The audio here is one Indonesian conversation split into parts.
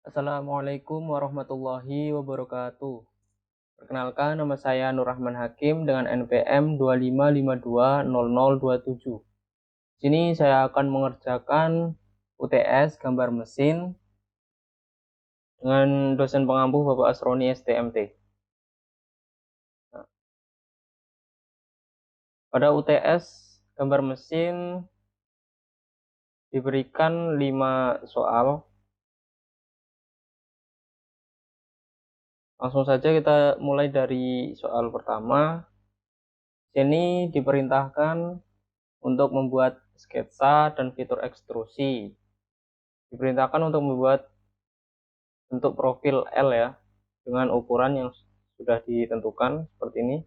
Assalamualaikum warahmatullahi wabarakatuh. Perkenalkan, nama saya Nur Rahman Hakim dengan NPM 25520027. Sini saya akan mengerjakan UTS gambar mesin dengan dosen pengampu Bapak Asroni STMT. Nah, pada UTS gambar mesin diberikan 5 soal. Langsung saja kita mulai dari soal pertama. Sini diperintahkan untuk membuat sketsa dan fitur ekstrusi. Diperintahkan untuk membuat bentuk profil L ya, dengan ukuran yang sudah ditentukan seperti ini.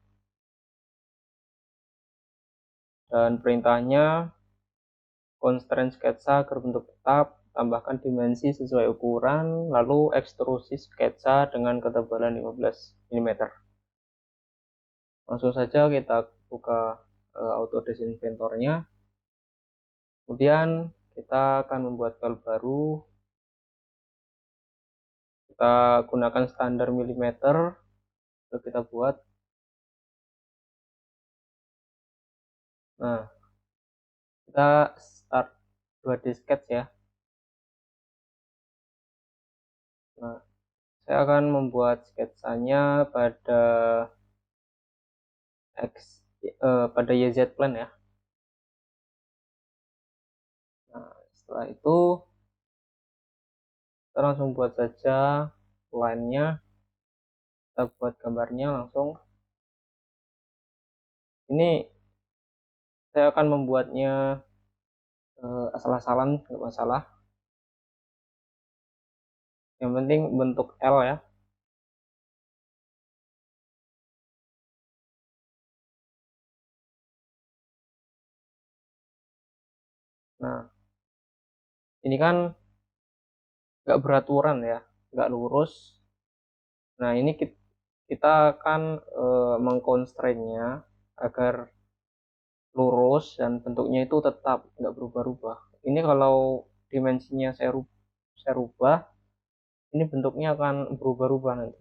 Dan perintahnya, constraint sketsa agar bentuk tetap, tambahkan dimensi sesuai ukuran, lalu ekstrusi sketsa dengan ketebalan 15 mm. Langsung saja kita buka Autodesk Inventor-nya. Kemudian kita akan membuat file baru. Kita gunakan standar milimeter untuk kita buat. Nah, kita start 2D sketch ya. Nah, saya akan membuat sketsanya pada YZ plane ya. Nah, setelah itu kita langsung buat saja line-nya. Kita buat gambarnya langsung. Ini saya akan membuatnya asal-asalan, nggak masalah. Yang penting bentuk L ya. Nah, ini kan nggak beraturan ya, nggak lurus. Nah, ini kita akan mengconstraint-nya agar lurus dan bentuknya itu tetap nggak berubah-ubah. Ini kalau dimensinya saya rubah, ini bentuknya akan berubah-ubah nanti.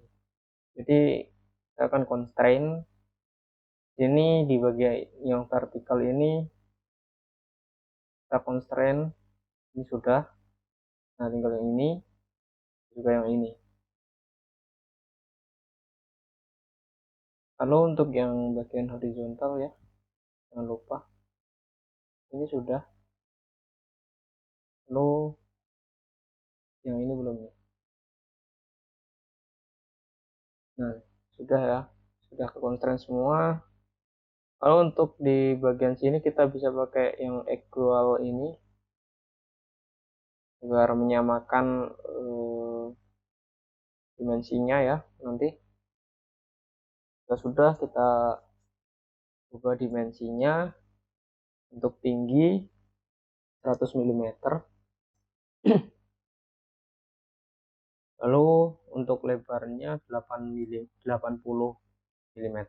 Jadi saya akan constraint ini di bagian yang vertikal ini, kita constraint ini sudah. Nah, tinggal yang ini juga yang ini. Lalu untuk yang bagian horizontal ya, jangan lupa ini sudah. Lalu yang ini belum ya. Nah, sudah ya, sudah ke constraint semua. Kalau untuk di bagian sini kita bisa pakai yang equal ini agar menyamakan dimensinya ya. Nanti sudah kita ubah dimensinya untuk tinggi 100 mm, lalu untuk lebarnya 80 mm.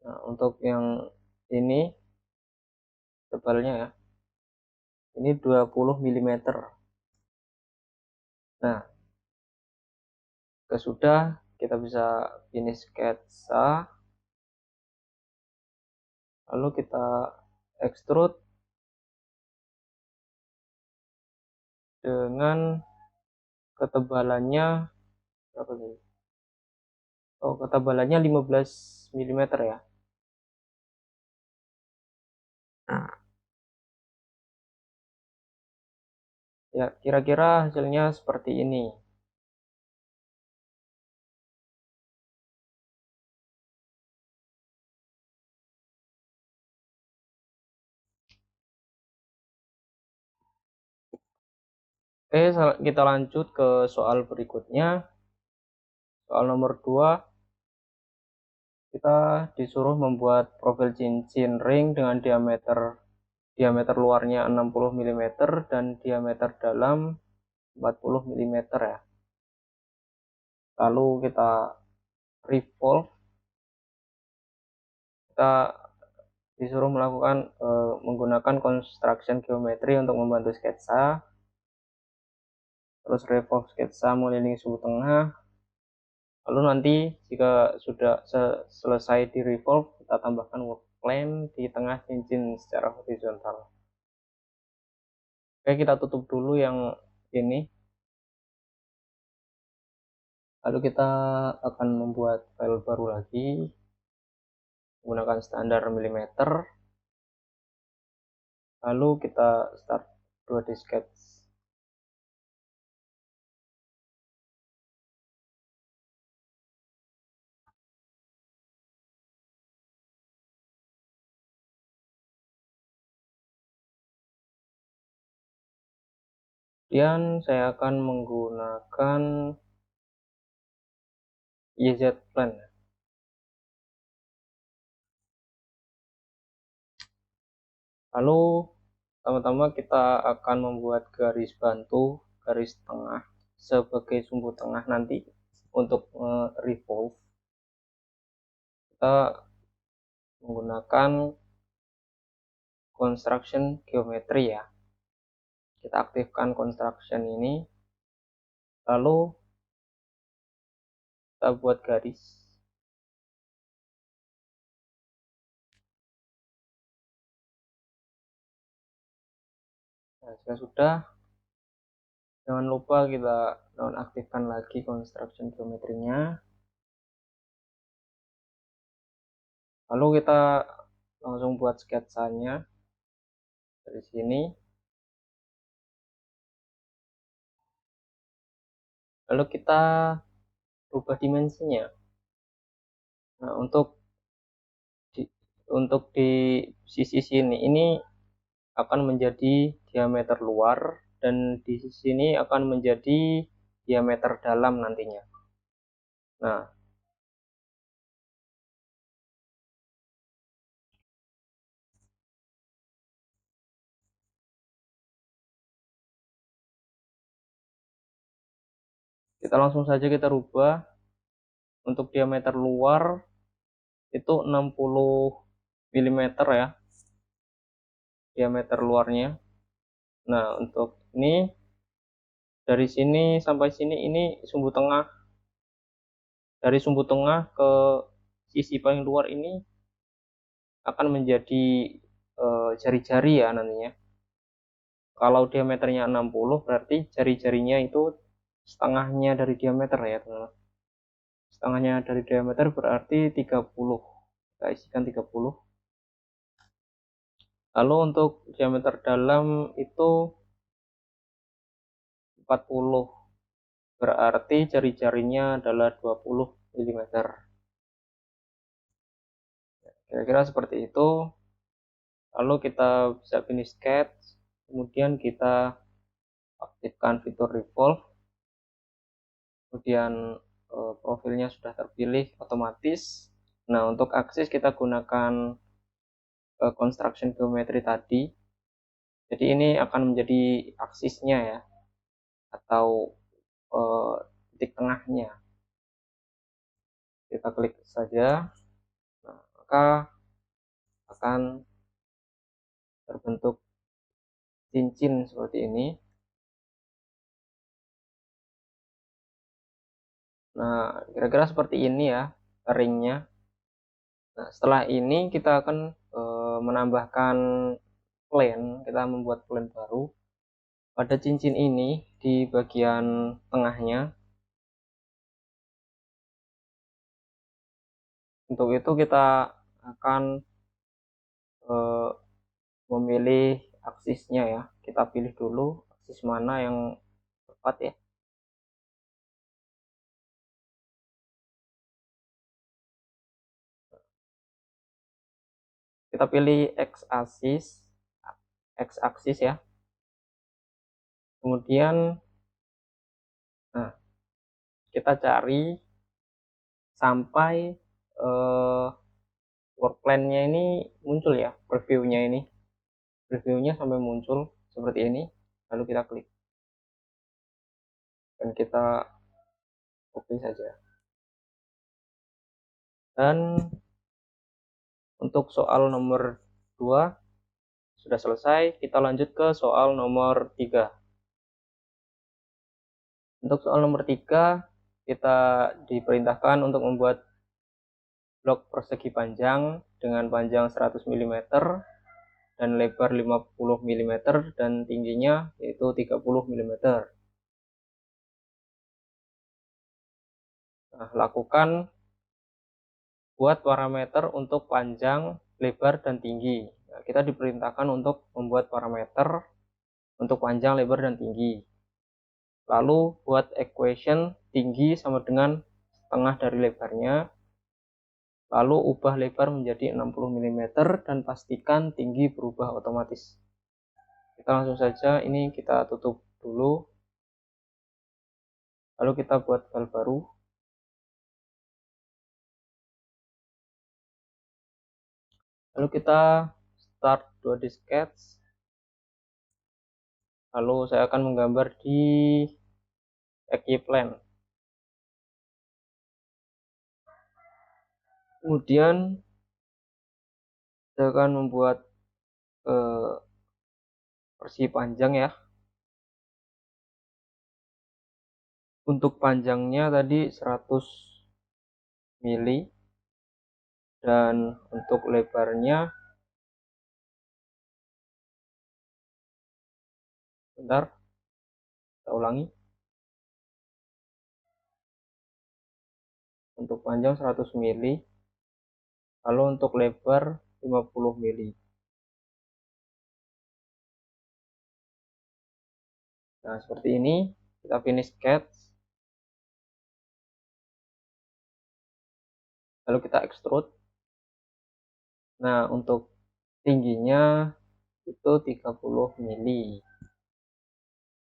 Nah, untuk yang ini tebalnya ya, ini 20 mm. Nah, sudah kita bisa finish sketsa, lalu kita extrude dengan ketebalannya berapa nih? Oh, ketebalannya 15 mm ya. Nah, ya kira-kira hasilnya seperti ini. Oke, kita lanjut ke soal berikutnya. Soal nomor 2, kita disuruh membuat profil cincin ring dengan diameter luarnya 60 mm dan diameter dalam 40 mm ya. Lalu kita revolve, kita disuruh melakukan menggunakan construction geometry untuk membantu sketsa, terus revolve sketsa mengelilingi sumbu tengah. Lalu nanti jika sudah selesai di revolve, kita tambahkan work plane di tengah cincin secara horizontal. Oke, kita tutup dulu yang ini. Lalu kita akan membuat file baru lagi menggunakan standar milimeter. Lalu kita start 2D sketch. Kemudian saya akan menggunakan YZ plane. Lalu pertama-tama kita akan membuat garis bantu, garis tengah sebagai sumbu tengah nanti untuk revolve. Kita menggunakan construction geometry ya. Kita aktifkan construction ini, lalu kita buat garis. Nah, jika sudah, jangan lupa kita nonaktifkan lagi construction geometrinya. Lalu kita langsung buat sketsanya dari sini. Lalu kita rubah dimensinya. Nah, untuk di sisi sini ini akan menjadi diameter luar, dan di sisi sini akan menjadi diameter dalam nantinya. Nah, kita langsung saja kita rubah. Untuk diameter luar itu 60 mm ya, diameter luarnya. Nah, untuk ini dari sini sampai sini ini sumbu tengah. Dari sumbu tengah ke sisi paling luar ini akan menjadi jari-jari ya nantinya. Kalau diameternya 60 berarti jari-jarinya itu setengahnya dari diameter ya teman-teman. Setengahnya dari diameter berarti 30. Kita isikan 30. Lalu untuk diameter dalam itu 40. Berarti jari-jarinya adalah 20 mm. Kira-kira seperti itu. Lalu kita bisa finish sketch. Kemudian kita aktifkan fitur revolve. Kemudian profilnya sudah terpilih otomatis. Nah, untuk aksis kita gunakan construction geometry tadi. Jadi ini akan menjadi aksisnya ya, atau titik tengahnya. Kita klik saja. Nah, maka akan terbentuk cincin seperti ini. Nah, kira-kira seperti ini ya ringnya. Nah, setelah ini kita akan menambahkan plane. Kita membuat plane baru pada cincin ini di bagian tengahnya. Untuk itu kita akan memilih aksisnya ya. Kita pilih dulu aksis mana yang tepat ya. Kita pilih x aksis ya. Kemudian nah, kita cari sampai work plan-nya ini muncul ya, previewnya sampai muncul seperti ini. Lalu kita klik dan kita copy saja. Dan untuk soal nomor 2 sudah selesai. Kita lanjut ke soal nomor 3. Untuk soal nomor 3, kita diperintahkan untuk membuat blok persegi panjang dengan panjang 100 mm dan lebar 50 mm dan tingginya yaitu 30 mm. Nah, lakukan buat parameter untuk panjang, lebar, dan tinggi. Nah, kita diperintahkan untuk membuat parameter untuk panjang, lebar, dan tinggi. Lalu buat equation tinggi sama dengan setengah dari lebarnya. Lalu ubah lebar menjadi 60 mm dan pastikan tinggi berubah otomatis. Kita langsung saja ini kita tutup dulu. Lalu kita buat file baru. Lalu kita start 2D sketch. Lalu saya akan menggambar di Equiplan. Kemudian saya akan membuat versi panjang ya. Untuk panjangnya tadi 100 mili dan untuk lebarnya bentar, kita ulangi. Untuk panjang 100 mili, lalu untuk lebar 50 mili. Nah, seperti ini. Kita finish sketch. Lalu kita extrude. Nah, untuk tingginya itu 30 mili.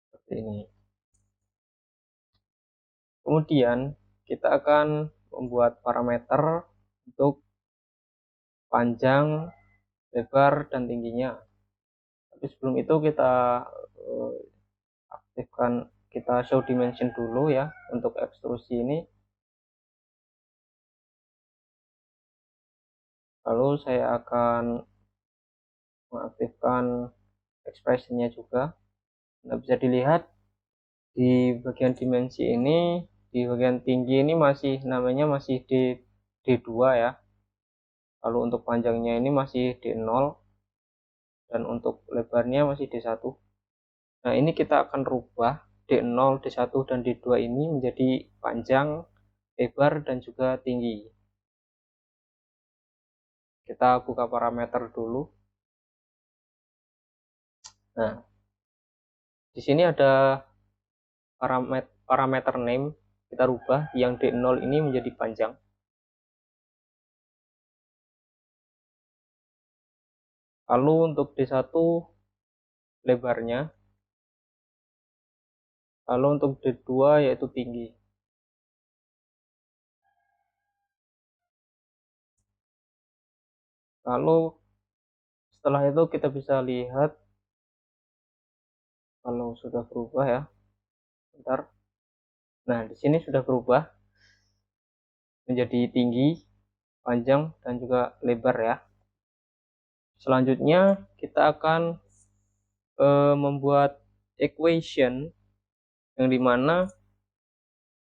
Seperti ini. Kemudian kita akan membuat parameter untuk panjang, lebar, dan tingginya. Tapi sebelum itu kita aktifkan, kita show dimension dulu ya untuk ekstrusi ini. Lalu saya akan mengaktifkan expressionnya juga. Nah, bisa dilihat di bagian dimensi ini, di bagian tinggi ini masih namanya masih D2 ya. Lalu untuk panjangnya ini masih D0 dan untuk lebarnya masih D1. Nah, ini kita akan rubah D0, D1, dan D2 ini menjadi panjang, lebar, dan juga tinggi. Kita buka parameter dulu. Nah, di sini ada parameter name. Kita rubah yang D0 ini menjadi panjang. Lalu untuk D1 lebarnya. Lalu untuk D2 yaitu tinggi. Lalu setelah itu kita bisa lihat kalau sudah berubah ya. Bentar. Nah, di sini sudah berubah menjadi tinggi, panjang, dan juga lebar ya. Selanjutnya kita akan membuat equation yang dimana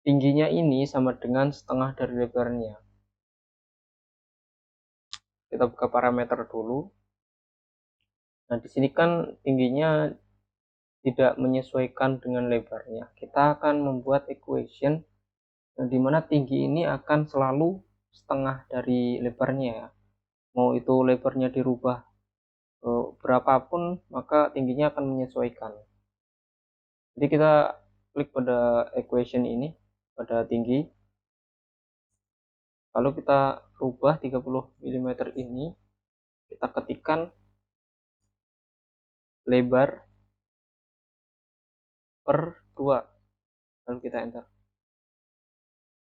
tingginya ini sama dengan setengah dari lebarnya. Kita buka parameter dulu. Nah, di sini kan tingginya tidak menyesuaikan dengan lebarnya. Kita akan membuat equation yang dimana tinggi ini akan selalu setengah dari lebarnya ya. Mau itu lebarnya dirubah berapapun, maka tingginya akan menyesuaikan. Jadi kita klik pada equation ini, pada tinggi. Lalu kita rubah 30 mm ini, kita ketikkan lebar per 2, lalu kita enter.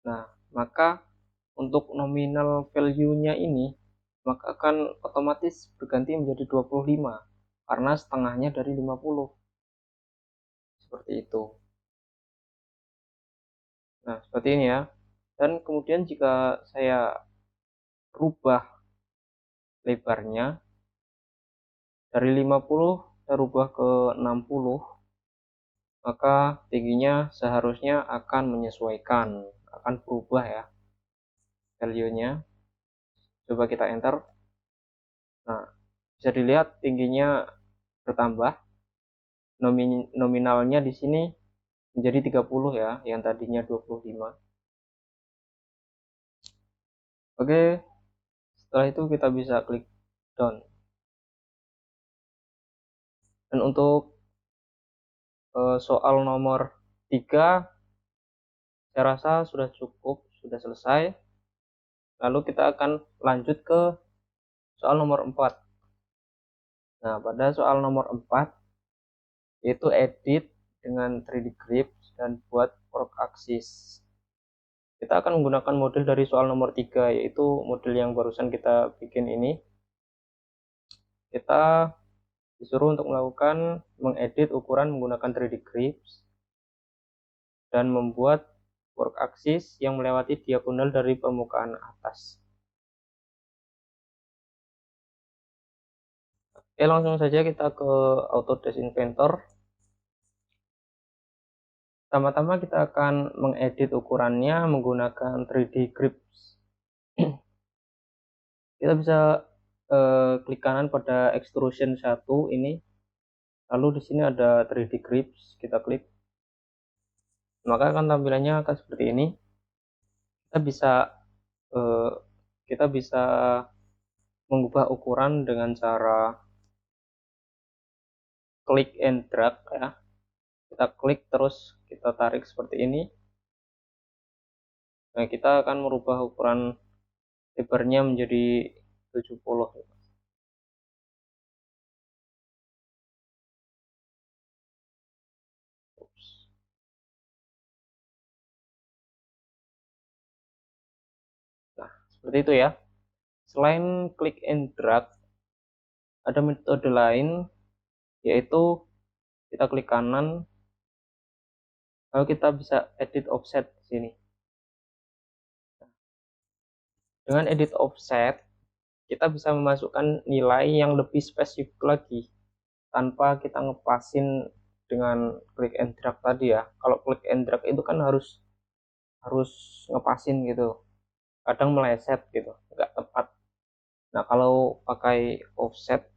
Nah, maka untuk nominal value-nya ini maka akan otomatis berganti menjadi 25 karena setengahnya dari 50. Seperti itu. Nah, seperti ini ya. Dan kemudian jika saya rubah lebarnya, Dari 50 saya rubah ke 60, maka tingginya seharusnya akan menyesuaikan, akan berubah ya value-nya. Coba kita enter. Nah, bisa dilihat tingginya bertambah. Nominalnya di sini menjadi 30 ya, yang tadinya 25. Oke, setelah itu kita bisa klik down. Dan untuk soal nomor 3 saya rasa sudah cukup, sudah selesai. Lalu kita akan lanjut ke soal nomor 4. Nah, pada soal nomor 4 yaitu edit dengan 3D Grips dan buat work axis. Kita akan menggunakan model dari soal nomor 3, yaitu model yang barusan kita bikin ini. Kita disuruh untuk melakukan mengedit ukuran menggunakan 3D Grips dan membuat work axis yang melewati diagonal dari permukaan atas. Oke, langsung saja kita ke Autodesk Inventor. Pertama-tama kita akan mengedit ukurannya menggunakan 3D Grips. Kita bisa klik kanan pada extrusion 1 ini. Lalu di sini ada 3D Grips, kita klik. Maka akan tampilannya akan seperti ini. Kita bisa eh, kita bisa mengubah ukuran dengan cara klik and drag ya. Kita klik terus kita tarik seperti ini. Nah, kita akan merubah ukuran lebarnya menjadi 70. Nah, seperti itu ya. Selain klik and drag, ada metode lain, yaitu kita klik kanan, lalu kita bisa edit offset di sini. Dengan edit offset, kita bisa memasukkan nilai yang lebih spesifik lagi tanpa kita ngepasin dengan klik and drag tadi ya. Kalau klik and drag itu kan harus harus ngepasin gitu, kadang meleset gitu, nggak tepat. Nah, kalau pakai offset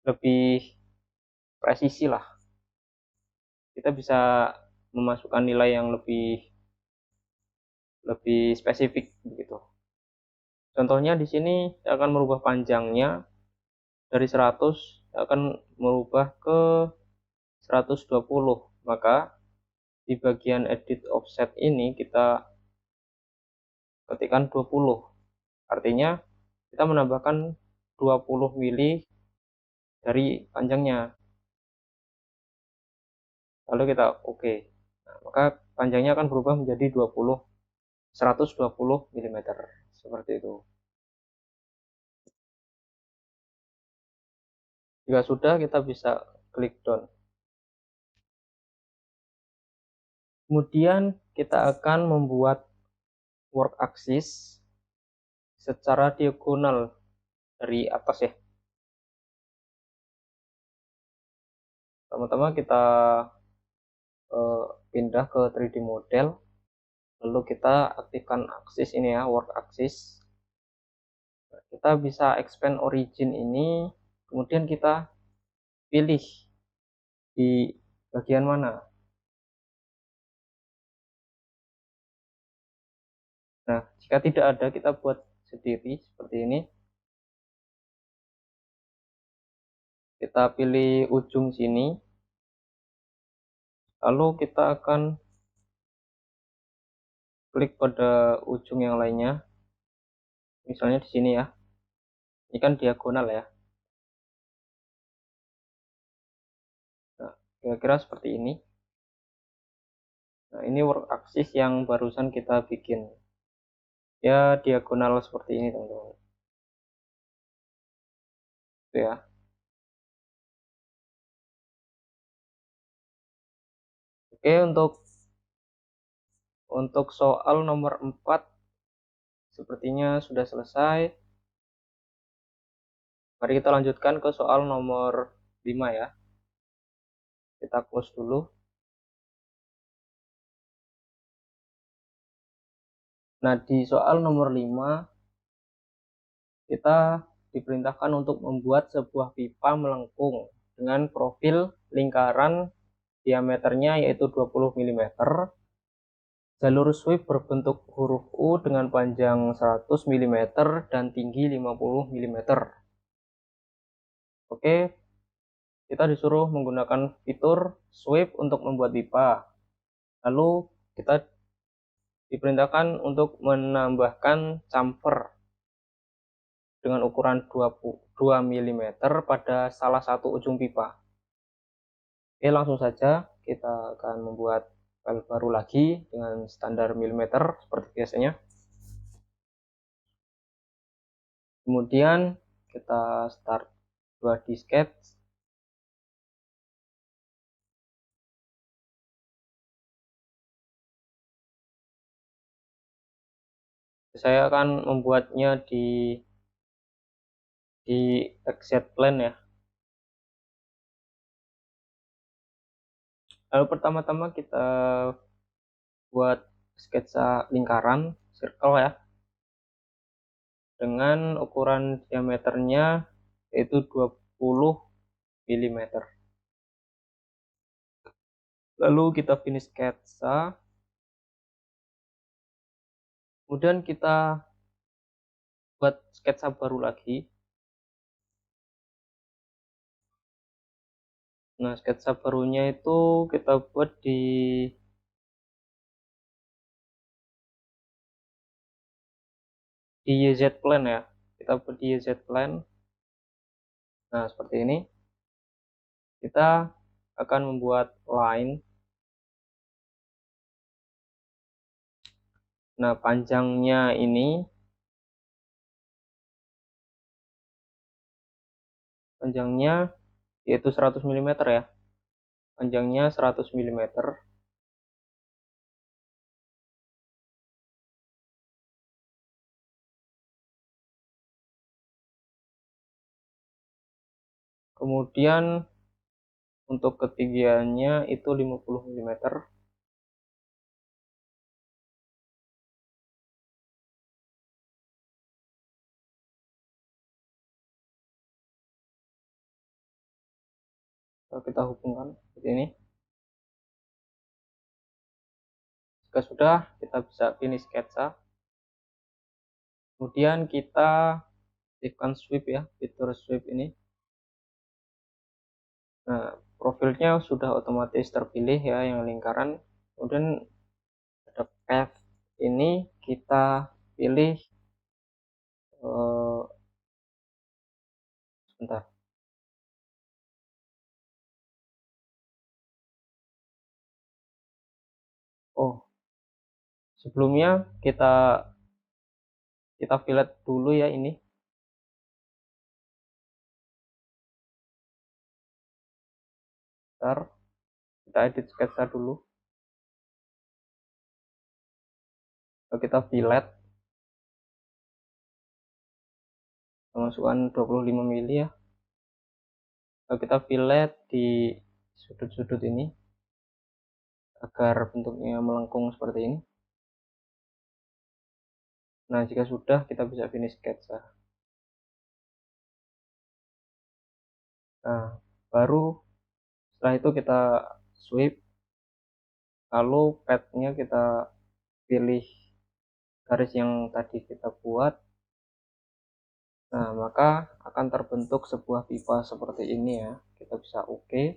lebih presisi lah, kita bisa memasukkan nilai yang lebih lebih spesifik begitu. Contohnya di sini saya akan merubah panjangnya dari 100, saya akan merubah ke 120. Maka di bagian edit offset ini kita ketikkan 20. Artinya kita menambahkan 20 mili dari panjangnya. Lalu kita oke. Nah, maka panjangnya akan berubah menjadi 120 mm seperti itu. Jika sudah, kita bisa klik down. Kemudian kita akan membuat work axis secara diagonal dari atas ya. Pertama-tama kita pindah ke 3D model, lalu kita aktifkan axis ini ya, work axis. Kita bisa expand origin ini, kemudian kita pilih di bagian mana. Nah, jika tidak ada, kita buat sendiri seperti ini. Kita pilih ujung sini, lalu kita akan klik pada ujung yang lainnya, misalnya di sini ya. Ini kan diagonal ya. Nah, kira-kira seperti ini. Nah, ini work axis yang barusan kita bikin. Ya, diagonal seperti ini, teman-teman. Itu ya. Oke, untuk soal nomor 4 sepertinya sudah selesai. Mari kita lanjutkan ke soal nomor 5 ya. Kita close dulu. Nah, di soal nomor 5 kita diperintahkan untuk membuat sebuah pipa melengkung dengan profil lingkaran diameternya yaitu 20 mm. Jalur sweep berbentuk huruf U dengan panjang 100 mm dan tinggi 50 mm. Oke, kita disuruh menggunakan fitur sweep untuk membuat pipa. Lalu kita diperintahkan untuk menambahkan chamfer dengan ukuran 2 mm pada salah satu ujung pipa. Oke, langsung saja kita akan membuat file baru lagi dengan standar milimeter seperti biasanya. Kemudian kita start 2D sketch. Saya akan membuatnya di XZ plane ya. Lalu pertama-tama kita buat sketsa lingkaran circle ya, dengan ukuran diameternya yaitu 20 mm. Lalu kita finish sketsa. Kemudian kita buat sketsa baru lagi. Nah, sketsa barunya itu kita buat di YZ plane ya. Kita buat di YZ plane. Nah, seperti ini. Kita akan membuat line. Nah, panjangnya yaitu 100 mm ya. Panjangnya 100 mm. Kemudian untuk ketinggiannya itu 50 mm. Kalau kita hubungkan seperti ini. Jika sudah, kita bisa finish sketsa. Kemudian kita aktifkan sweep ya, fitur sweep ini. Nah, profilnya sudah otomatis terpilih ya yang lingkaran. Kemudian ada path ini kita pilih sebentar. Oh, sebelumnya kita fillet dulu ya ini. Bentar, kita edit sketsa dulu. Lalu kita fillet. Masukkan 25 mili ya. Lalu kita fillet di sudut-sudut ini agar bentuknya melengkung seperti ini. Nah, jika sudah, kita bisa finish sketsa. Nah, baru setelah itu kita sweep, lalu path-nya kita pilih garis yang tadi kita buat. Nah, maka akan terbentuk sebuah pipa seperti ini ya. Kita bisa oke.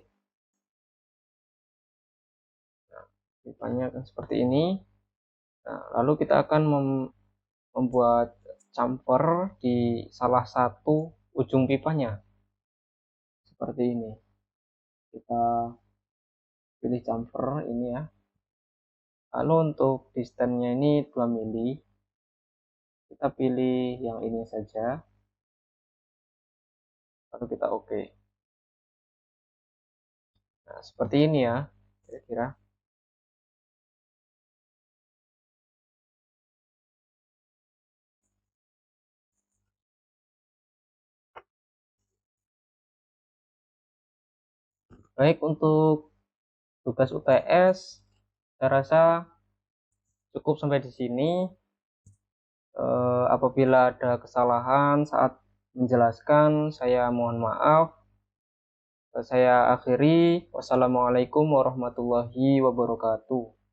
Nah, pipanya akan seperti ini. Nah, lalu kita akan membuat chamfer di salah satu ujung pipanya. Seperti ini. Kita pilih chamfer ini ya. Lalu untuk distance-nya ini 2 mili. Kita pilih yang ini saja. Lalu kita oke. Nah, seperti ini ya, kira-kira. Baik, untuk tugas UTS saya rasa cukup sampai di sini. Apabila ada kesalahan saat menjelaskan, saya mohon maaf. Saya akhiri. Wassalamualaikum warahmatullahi wabarakatuh.